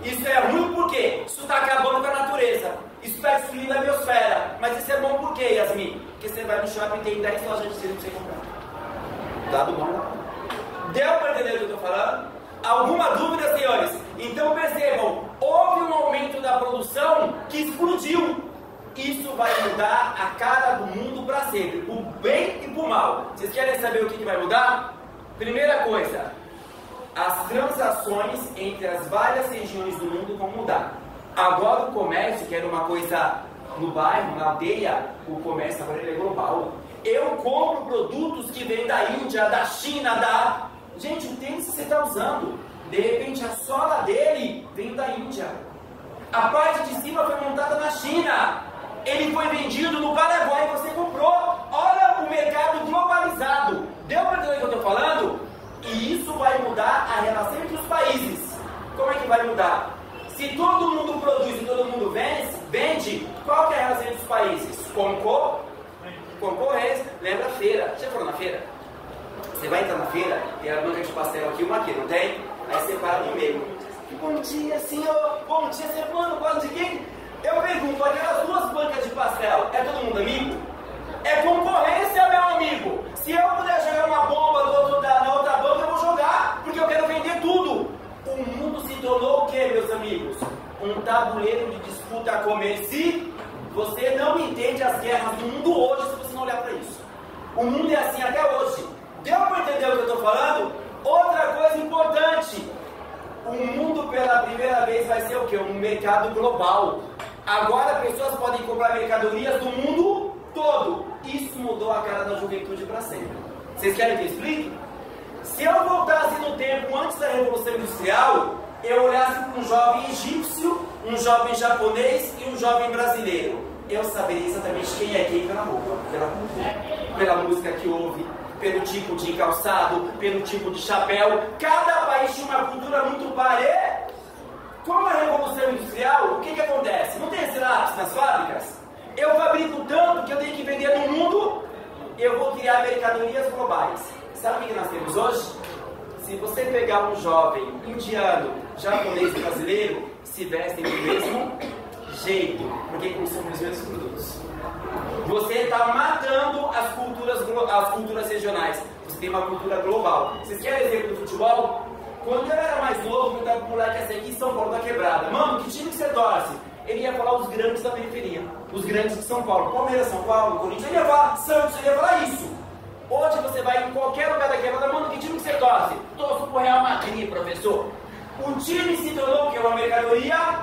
Isso é ruim por quê? Isso está acabando com a natureza. Isso está destruindo a biosfera. Mas isso é bom por quê, Yasmin? Porque você vai no shopping e tem 10 lojas de tecido para você comprar. Dado bom? Deu para entender o que eu estou falando? Alguma dúvida, senhores? Então percebam, houve um aumento da produção que explodiu. Isso vai mudar a cara do mundo para sempre, pro bem e pro mal. Vocês querem saber o que vai mudar? Primeira coisa, as transações entre as várias regiões do mundo vão mudar. Agora o comércio, que era uma coisa no bairro, na aldeia, o comércio agora ele é global. Eu compro produtos que vêm da Índia, da China, da... Gente, o tênis que você está usando, de repente a sola dele veio da Índia. A parte de cima foi montada na China. Ele foi vendido no Paraguai e você comprou. Olha o mercado globalizado. Deu para entender o que eu estou falando? E isso vai mudar a relação entre os países. Como é que vai mudar? Se todo mundo produz e todo mundo vende, qual que é a relação entre os países? Concorrência. Lembra a feira? Já foram na feira? Você vai entrar na feira, tem a banca de pastel aqui, uma aqui, não tem? Aí você para no meio. Bom dia, senhor. Bom dia, senhor. Mano, gosta de quem? Eu pergunto, aquelas duas bancas de pastel, é todo mundo amigo? É concorrência, meu amigo. Se eu puder jogar uma bomba na outra banca, eu vou jogar, porque eu quero vender tudo. O mundo se tornou o que, meus amigos? Um tabuleiro de disputa comercial. Você não entende as guerras do mundo hoje se você não olhar para isso. O mundo é assim até hoje. Deu para entender o que eu estou falando? Outra coisa importante. o mundo pela primeira vez vai ser o quê? Um mercado global. Agora pessoas podem comprar mercadorias do mundo todo. Isso mudou a cara da juventude para sempre. Vocês querem que eu explique? Se eu voltasse no tempo antes da Revolução Industrial, eu olhasse para um jovem egípcio, um jovem japonês e um jovem brasileiro, eu saberia exatamente quem é quem pela roupa, pela música que ouve, pelo tipo de calçado, pelo tipo de chapéu. Cada país tinha uma cultura muito parecida. Com a Revolução Industrial, o que acontece? Não tem esse lápis nas fábricas? Eu fabrico tanto que eu tenho que vender no mundo, eu vou criar mercadorias globais. Sabe o que nós temos hoje? Se você pegar um jovem indiano, japonês e brasileiro, se vestem do mesmo jeito, porque consomem os mesmos produtos. Você está matando as culturas regionais. Você tem uma cultura global. Vocês querem exemplo do futebol? Quando eu era mais novo, eu estava com um moleque assim aqui em São Paulo da Quebrada. Mano, que time que você torce? Ele ia falar os grandes da periferia. Os grandes de São Paulo. Palmeiras, São Paulo, Corinthians. Ele ia falar Santos, ele ia falar isso. Hoje você vai em qualquer lugar da Quebrada. Mano, que time que você torce? Torço pro Real Madrid, professor. O time se tornou o quê? Uma mercadoria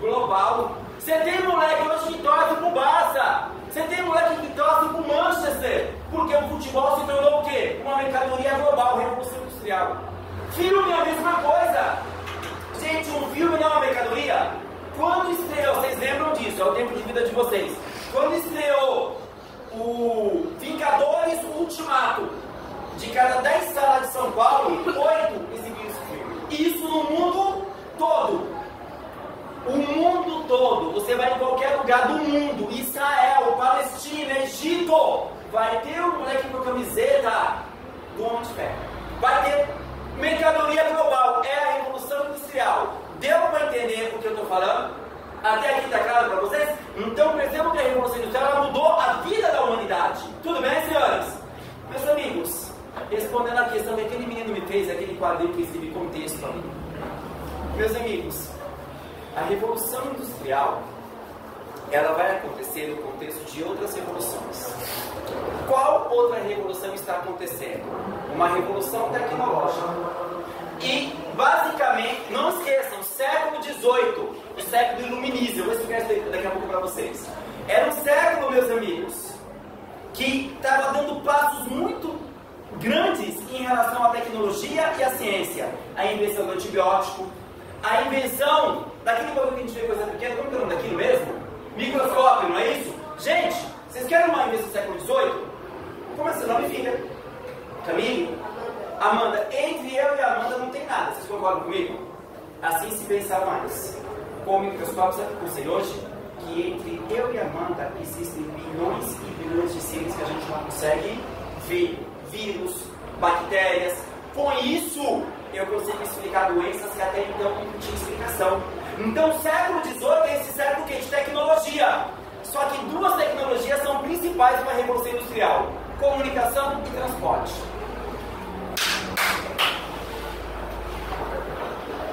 global. Você tem moleque hoje que torce pro Barça. Você tem moleque que torce pro Manchester. Porque o futebol se tornou o quê? Uma mercadoria global, Revolução Industrial. Filme é a mesma coisa. Gente, um filme não é uma mercadoria. Quando estreou, vocês lembram disso, é o tempo de vida de vocês. Quando estreou o Vingadores Ultimato, de cada 10 salas de São Paulo, 8 exibiram esse filme. Isso no mundo todo. O mundo todo. Você vai em qualquer lugar do mundo, Israel, Palestina, Egito, vai ter um moleque com camiseta do Homem de Ferro. Vai ter mercadoria global. É a Revolução Industrial. Deu para entender o que eu estou falando? Até aqui está claro para vocês? Então percebam que a Revolução Industrial ela mudou a vida da humanidade. Tudo bem, senhores? Meus amigos, respondendo a questão que aquele menino me fez, aquele quadrinho que escrevi contexto para mim. Meus amigos, a Revolução Industrial ela vai acontecer no contexto de outras revoluções. Qual outra revolução está acontecendo? Uma revolução tecnológica. E, basicamente, não esqueçam, século XVIII, o século do iluminismo, eu vou explicar isso daqui a pouco para vocês. Era um século, meus amigos, que estava dando passos muito grandes em relação à tecnologia e à ciência. A invenção do antibiótico, a invenção daquele bagulho que a gente vê coisa pequena, como é o nome daquilo mesmo? Microscópio, não é isso? Gente, vocês querem uma invenção do século XVIII? Como é seu nome, filha? Camille? Amanda, entre eu e a Amanda não tem nada, vocês concordam comigo? Assim se pensar mais. Com o microscópio, sabe o que eu sei hoje? Que entre eu e a Amanda existem bilhões e bilhões de seres que a gente não consegue ver. Vírus, bactérias. Com isso, eu consigo explicar doenças que até então não tinha explicação. Então, o século XVIII é esse século que é de tecnologia. Só que duas tecnologias são principais para a Revolução Industrial: comunicação e transporte.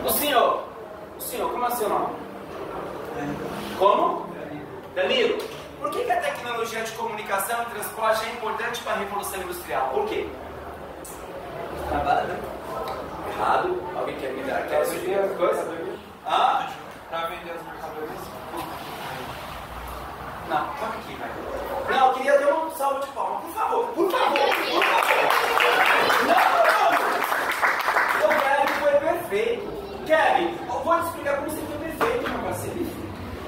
O senhor, como é o seu nome? Como? Danilo. Por que a tecnologia de comunicação e transporte é importante para a Revolução Industrial? Por quê? Trabalho, né? Errado. Alguém quer me dar? Quer subir as coisas? Para vender as mercadorias. Não, toca aqui, vai. Não, eu queria ter um salve de palmas. Por favor, por favor, por favor. Não! O Kevin foi perfeito. Kevin, eu vou te explicar como você foi perfeito, meu parceiro.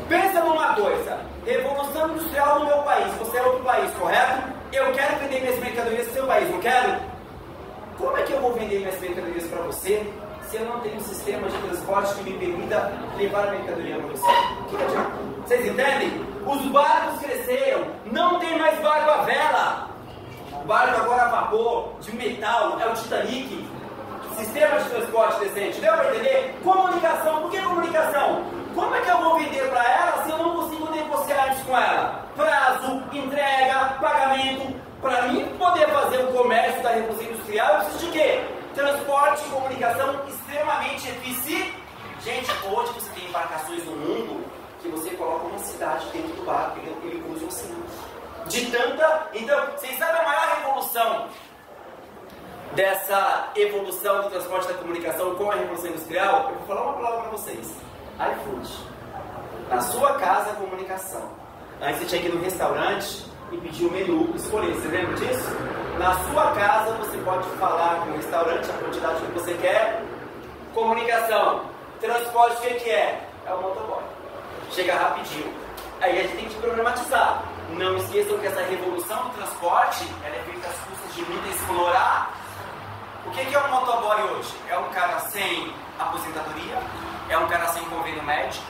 Pensa numa coisa. Revolução Industrial no meu país. Você é outro país, correto? Eu quero vender minhas mercadorias no seu país, não quero? Como é que eu vou vender minhas mercadorias para você se eu não tenho um sistema de transporte que me permita levar a mercadoria para você? Que adianta? Vocês entendem? Os barcos cresceram, não tem mais barco a vela. O barco agora a vapor, de metal, é o Titanic. Sistema de transporte decente, deu para entender? Comunicação, por que comunicação? Como é que eu vou vender para ela se eu não consigo negociar antes com ela? Prazo, entrega, pagamento. Para mim poder fazer o comércio da Revolução Industrial, eu preciso de quê? Transporte e comunicação extremamente eficiente. Gente, hoje você tem embarcações no mundo que você coloca uma cidade dentro do barco, ele cruza o oceano. De tanta... Então, vocês sabem a maior revolução dessa evolução do transporte da comunicação com a Revolução Industrial, eu vou falar uma palavra para vocês. iFood. Na sua casa, comunicação. Antes você tinha que ir no restaurante e pedir o menu, escolher. Você lembra disso? Na sua casa, você pode falar com o restaurante a quantidade que você quer. Comunicação. Transporte, o que é? É o motoboy. Chega rapidinho. Aí a gente tem que problematizar. Não esqueçam que essa revolução do transporte ela é feita às custas de muita explorar. O que é um motoboy hoje? É um cara sem aposentadoria, é um cara sem convênio médico,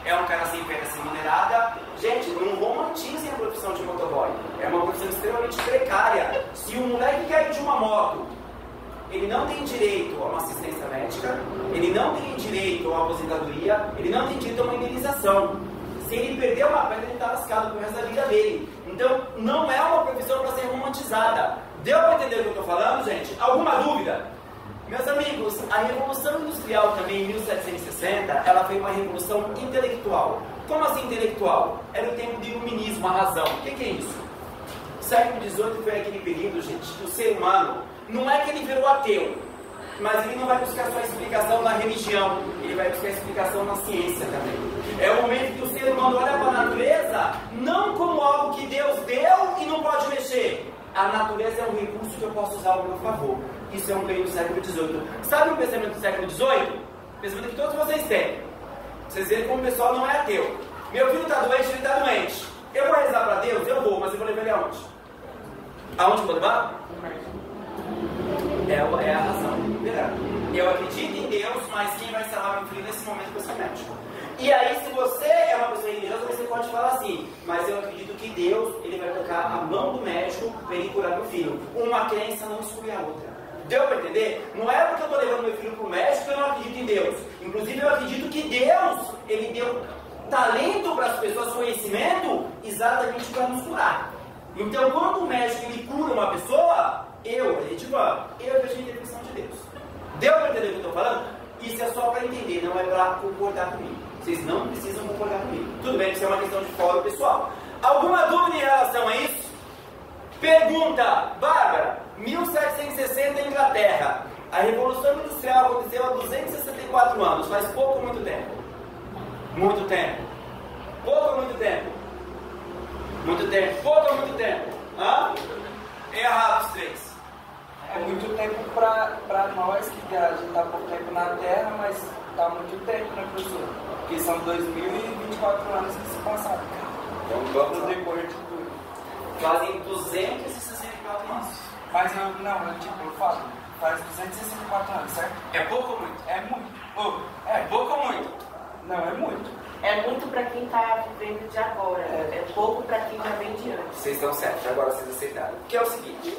é um cara sem férias remunerada. Gente, não romantizem a profissão de motoboy. É uma profissão extremamente precária. Se um moleque cair de uma moto, ele não tem direito a uma assistência médica, ele não tem direito a uma aposentadoria, ele não tem direito a uma indenização. Se ele perder uma perna, ele está lascado pro resto da vida dele. Então, não é uma profissão para ser romantizada. Deu para entender o que eu estou falando, gente? Alguma dúvida? Meus amigos, a Revolução Industrial também, em 1760, ela foi uma revolução intelectual. Como assim intelectual? Era o tempo do iluminismo, a razão. O que é isso? O século XVIII foi aquele período, gente, que o ser humano, não é que ele virou ateu, mas ele não vai buscar sua explicação na religião, ele vai buscar explicação na ciência também. É o momento que o ser humano olha para a natureza, não como algo que Deus deu e não pode mexer. A natureza é um recurso que eu posso usar ao meu favor. Isso é um bem do século XVIII. Sabe o pensamento do século XVIII? O pensamento que todos vocês têm. Vocês veem como o pessoal não é ateu. Meu filho está doente, ele está doente. Eu vou rezar para Deus? Eu vou, mas eu vou levar ele aonde? Aonde eu vou levar? É a razão. Eu acredito em Deus, mas quem vai salvar meu filho nesse momento vai ser o médico. E aí, se você é uma pessoa religiosa, você pode falar assim, mas eu acredito que Deus, ele vai tocar a mão do médico para ele curar meu filho. Uma crença não exclui a outra. Deu para entender? Não é porque eu estou levando meu filho para o médico que eu não acredito em Deus. Inclusive, eu acredito que Deus, ele deu talento para as pessoas, conhecimento, exatamente para nos curar. Então, quando o médico ele cura uma pessoa, eu vejo a intervenção de Deus. Deu para entender o que eu estou falando? Isso é só para entender, não é para concordar comigo. Vocês não precisam concordar comigo. Tudo bem, isso é uma questão de fórum pessoal. Alguma dúvida em relação a isso? Pergunta, Bárbara, 1760 em Inglaterra. A Revolução Industrial aconteceu há 264 anos. Faz pouco ou muito tempo? Muito tempo. Pouco ou muito tempo? Muito tempo. Pouco ou muito tempo? Hã? Errado os três. É muito tempo para nós, que a gente está pouco tempo na Terra, mas está muito tempo, né, professor? Porque são 2024 anos que se passaram. Então vamos depois de tudo. Fazem 264 anos. Mas eu falo, faz 264 anos, certo? É pouco ou muito? É muito. É pouco ou muito? Não, é muito. É muito para quem está vivendo de agora, é pouco para quem já vem de antes. Vocês estão certos, agora vocês aceitaram. Que é o seguinte,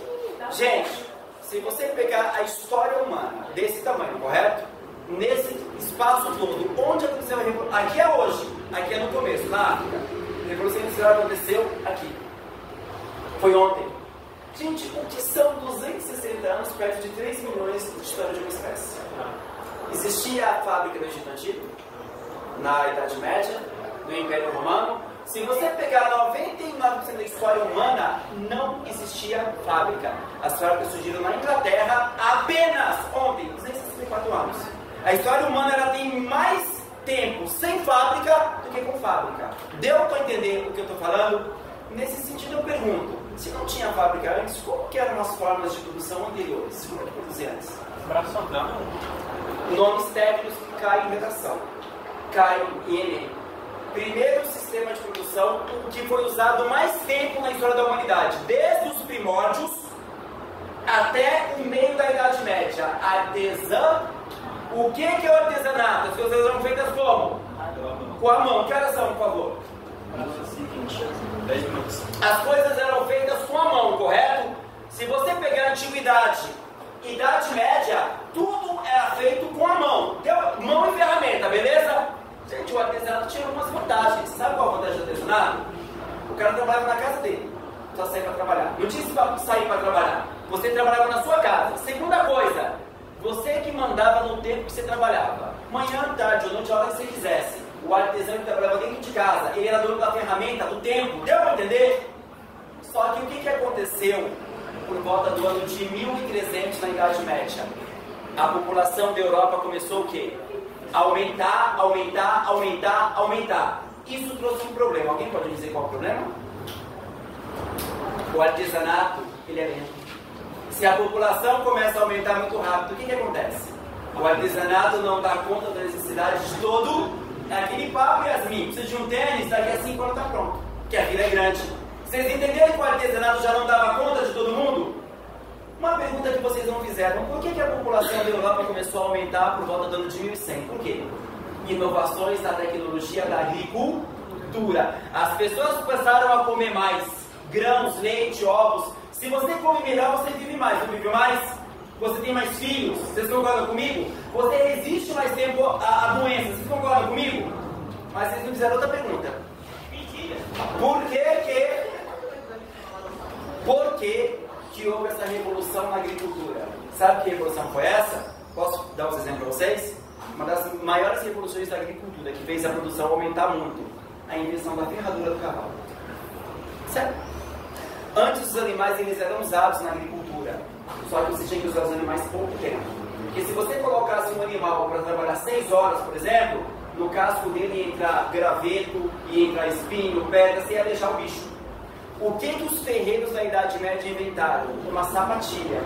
gente, se você pegar a história humana desse tamanho, correto? Nesse espaço todo, onde aconteceu a Revolução? Aqui é hoje, aqui é no começo, na África. A Revolução Industrial aconteceu aqui. Foi ontem. Gente, o que são 260 anos perto de 3 milhões de história de uma espécie? Existia a fábrica do Egito Antigo, na Idade Média, no Império Romano. Se você pegar 99% da história humana, não existia fábrica. As fábricas surgiram na Inglaterra apenas ontem, 264 anos. A história humana ela tem mais tempo sem fábrica do que com fábrica. Deu para entender o que eu estou falando? Nesse sentido eu pergunto, se não tinha fábrica antes, como que eram as formas de produção anteriores? Como é que produzia antes? Braçadão. Nomes técnicos que caem em redação. Caem em Enem. Primeiro sistema de produção que foi usado mais tempo na história da humanidade, desde os primórdios até o meio da Idade Média. Artesã. O que é o artesanato? As coisas eram feitas como? Com a mão. Que horas são, por favor? 10 minutos. As coisas eram feitas com a mão, correto? Se você pegar a antiguidade, Idade Média, tudo era feito com a mão. Mão e ferramenta, beleza? Gente, o artesanato tinha algumas vantagens. Sabe qual a vantagem do artesanato? O cara trabalhava na casa dele, só saía para trabalhar. Não tinha que sair para trabalhar. Você trabalhava na sua casa. Segunda coisa, você que mandava no tempo que você trabalhava. Manhã, tarde ou noite, a hora que você quisesse. O artesão que trabalhava dentro de casa, ele era dono da ferramenta, do tempo. Deu para entender? Só que o que aconteceu por volta do ano de 1300 na Idade Média. A população da Europa começou o quê? Aumentar, aumentar, aumentar, aumentar. Isso trouxe um problema. Alguém pode dizer qual é o problema? O artesanato, ele é lento. Se a população começa a aumentar muito rápido, o que acontece? O artesanato não dá conta da necessidade de todo. É aquele papo, Yasmin, precisa de um tênis, daqui a 5 anos está pronto. Que a vida é grande. Vocês entenderam que o artesanato já não dava conta de todo mundo? Uma pergunta que vocês não fizeram: por que a população da Europa começou a aumentar por volta do ano de 1100? Por quê? Inovações na tecnologia da agricultura. As pessoas passaram a comer mais grãos, leite, ovos. Se você come melhor, você vive mais. Não vive mais? Você tem mais filhos. Vocês concordam comigo? Você resiste mais tempo a doenças. Vocês concordam comigo? Mas vocês me fizeram outra pergunta. Por que houve essa revolução na agricultura? Sabe que revolução foi essa? Posso dar uns exemplos para vocês? Uma das maiores revoluções da agricultura, que fez a produção aumentar muito: a invenção da ferradura do cavalo. Certo? Antes os animais eles eram usados na agricultura, só que você tinha que usar os animais pouco tempo. Porque se você colocasse um animal para trabalhar 6 horas, por exemplo, no casco dele ia entrar graveto, ia entrar espinho, pedra, você ia deixar o bicho. O que os ferreiros da Idade Média inventaram? Uma sapatilha,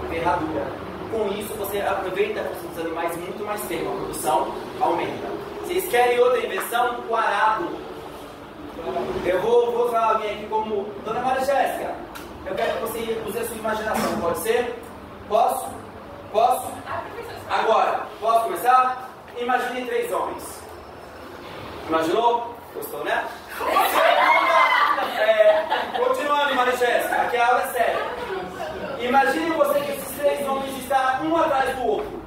ferradura. Com isso você aproveita os animais muito mais tempo, a produção aumenta. Vocês querem outra invenção? O arado. Eu vou falar a minha aqui como Dona Maria Jéssica. Eu quero que você use a sua imaginação, pode ser? Posso? Posso? Agora, posso começar? Imagine 3 homens. Imaginou? Gostou, né? Continuando, Maria Jéssica, aqui a aula é séria. Imagine você que esses 3 homens estão um atrás do outro.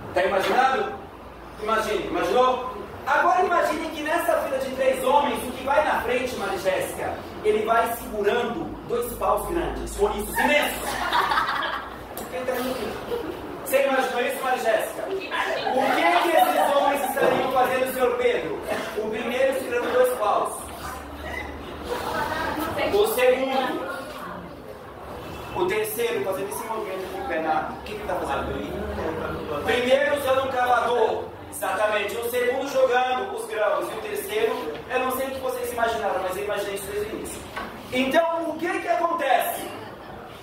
Está imaginando? Imagine, imaginou? Agora imagine que nessa fila de 3 homens, o que vai na frente, Maria Jéssica, ele vai segurando 2 paus grandes, ouriços imensos. Quem está indo aqui? Você imaginou isso, Maria Jéssica? O que esses homens estariam fazendo, senhor Pedro? O primeiro segurando 2 paus. O segundo. O terceiro fazendo esse movimento com o pé na... O que ele está fazendo? Primeiro usando um cavador. Exatamente. O segundo jogando os grãos. E o terceiro, eu não sei o que vocês imaginaram, mas eu imaginei isso desde o início. Então, o que acontece?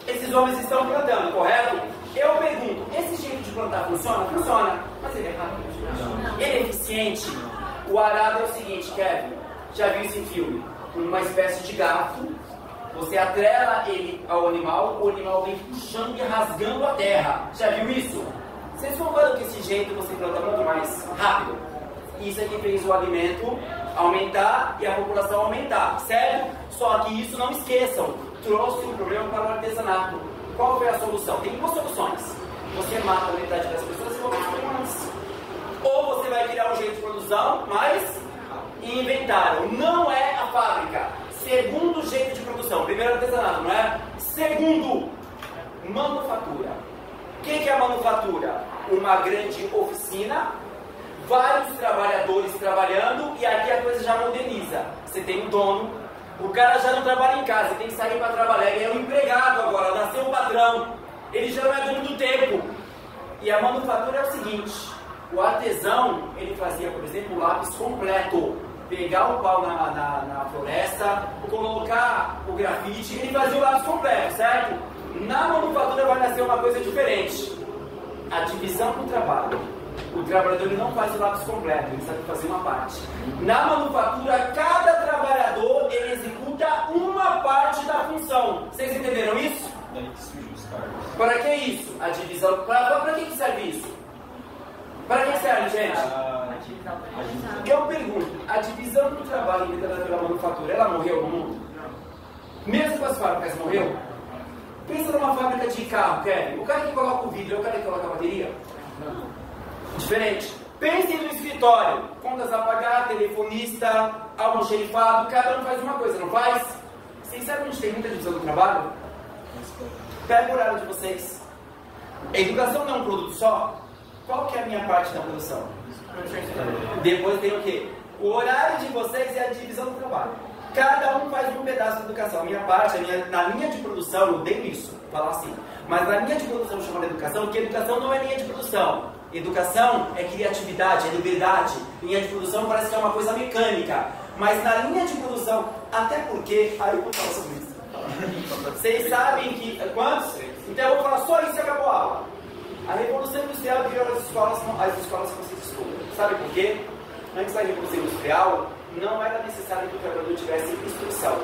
Esses homens estão plantando, correto? Eu pergunto, esse jeito de plantar funciona? Funciona. Mas ele é rápido. Ele é eficiente. O arado é o seguinte, Kevin. Já viu esse filme? Uma espécie de garfo. Você atrela ele ao animal, o animal vem puxando e rasgando a terra. Já viu isso? Vocês concordam que esse jeito você planta muito mais rápido? Isso aqui fez o alimento aumentar e a população aumentar, certo? Só que isso, não esqueçam, trouxe um problema para o artesanato. Qual foi a solução? Tem 2 soluções. Você mata a metade das pessoas e coloca os humanos. Ou você vai criar um jeito de produção, mas inventaram. Não é a fábrica. Segundo jeito de produção. Primeiro artesanato, não é? Segundo, manufatura. O que é a manufatura? Uma grande oficina, vários trabalhadores trabalhando, e aqui a coisa já moderniza. Você tem um dono, o cara já não trabalha em casa, tem que sair para trabalhar, ele é um empregado agora, nasceu um patrão, ele já não é dono do tempo. E a manufatura é o seguinte: o artesão, ele fazia, por exemplo, o lápis completo. Pegar um pau na floresta, colocar o grafite, ele fazia o lápis completo, certo? Na manufatura vai nascer uma coisa diferente: a divisão do trabalho. O trabalhador ele não faz o lápis completo, ele sabe fazer uma parte. Na manufatura, cada trabalhador ele executa uma parte da função. Vocês entenderam isso? Para que isso? A divisão. Para que serve isso? Para que serve, gente? Eu pergunto, a divisão do trabalho inventada pela manufatura, ela morreu no mundo? Mesmo com as fábricas, morreu? Pensa numa fábrica de carro, Kevin. O cara que coloca o vidro é o cara que coloca a bateria? Diferente. Pensem no escritório. Contas a pagar, telefonista, almoxerifado, cada um faz uma coisa, não faz? Vocês sabem onde tem muita divisão do trabalho? Pega o horário de vocês. A educação não é um produto só? Qual que é a minha parte da produção? Depois tem o quê? O horário de vocês é a divisão do trabalho. Cada um faz um pedaço da educação. A minha parte, na linha de produção, eu odeio isso, vou falar assim. Mas na linha de produção chamada educação, porque educação não é linha de produção. Educação é criatividade, é liberdade. Linha de produção parece que é uma coisa mecânica. Mas na linha de produção, até porque... Aí eu vou falar sobre isso. Vocês sabem que... Quantos? Então eu vou falar só isso e acabou a aula. A Revolução Industrial criou as escolas que vocês estudam. Sabe por quê? Antes da Revolução Industrial, não era necessário que o trabalhador tivesse instrução.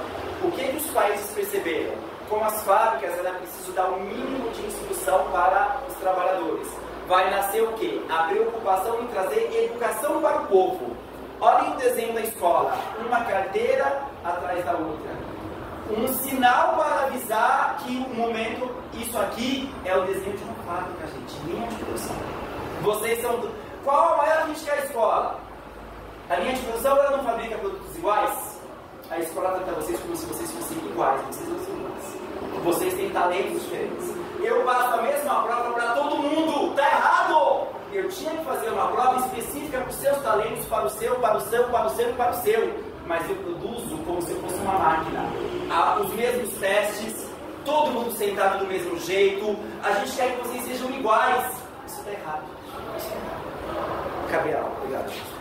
O que os países perceberam? Com as fábricas era preciso dar o mínimo de instrução para os trabalhadores. Vai nascer o quê? A preocupação em trazer educação para o povo. Olhem o desenho da escola. Uma carteira atrás da outra. Um sinal para avisar que o momento, isso aqui é o desenho de uma fábrica, gente. Linha de produção. Vocês são... Qual a maior crítica à escola? A linha de produção, ela não fabrica produtos iguais? A escola trata vocês como se vocês fossem iguais. Vocês não são iguais. Vocês têm talentos diferentes. Eu passo a mesma prova para todo mundo. Tá errado! Eu tinha que fazer uma prova específica para os seus talentos, para o seu, para o seu, para o seu e para o seu. Mas eu produzo como se eu fosse uma máquina. Os mesmos testes, todo mundo sentado do mesmo jeito. A gente quer que vocês sejam iguais. Isso está errado. Acabei a aula. Obrigado.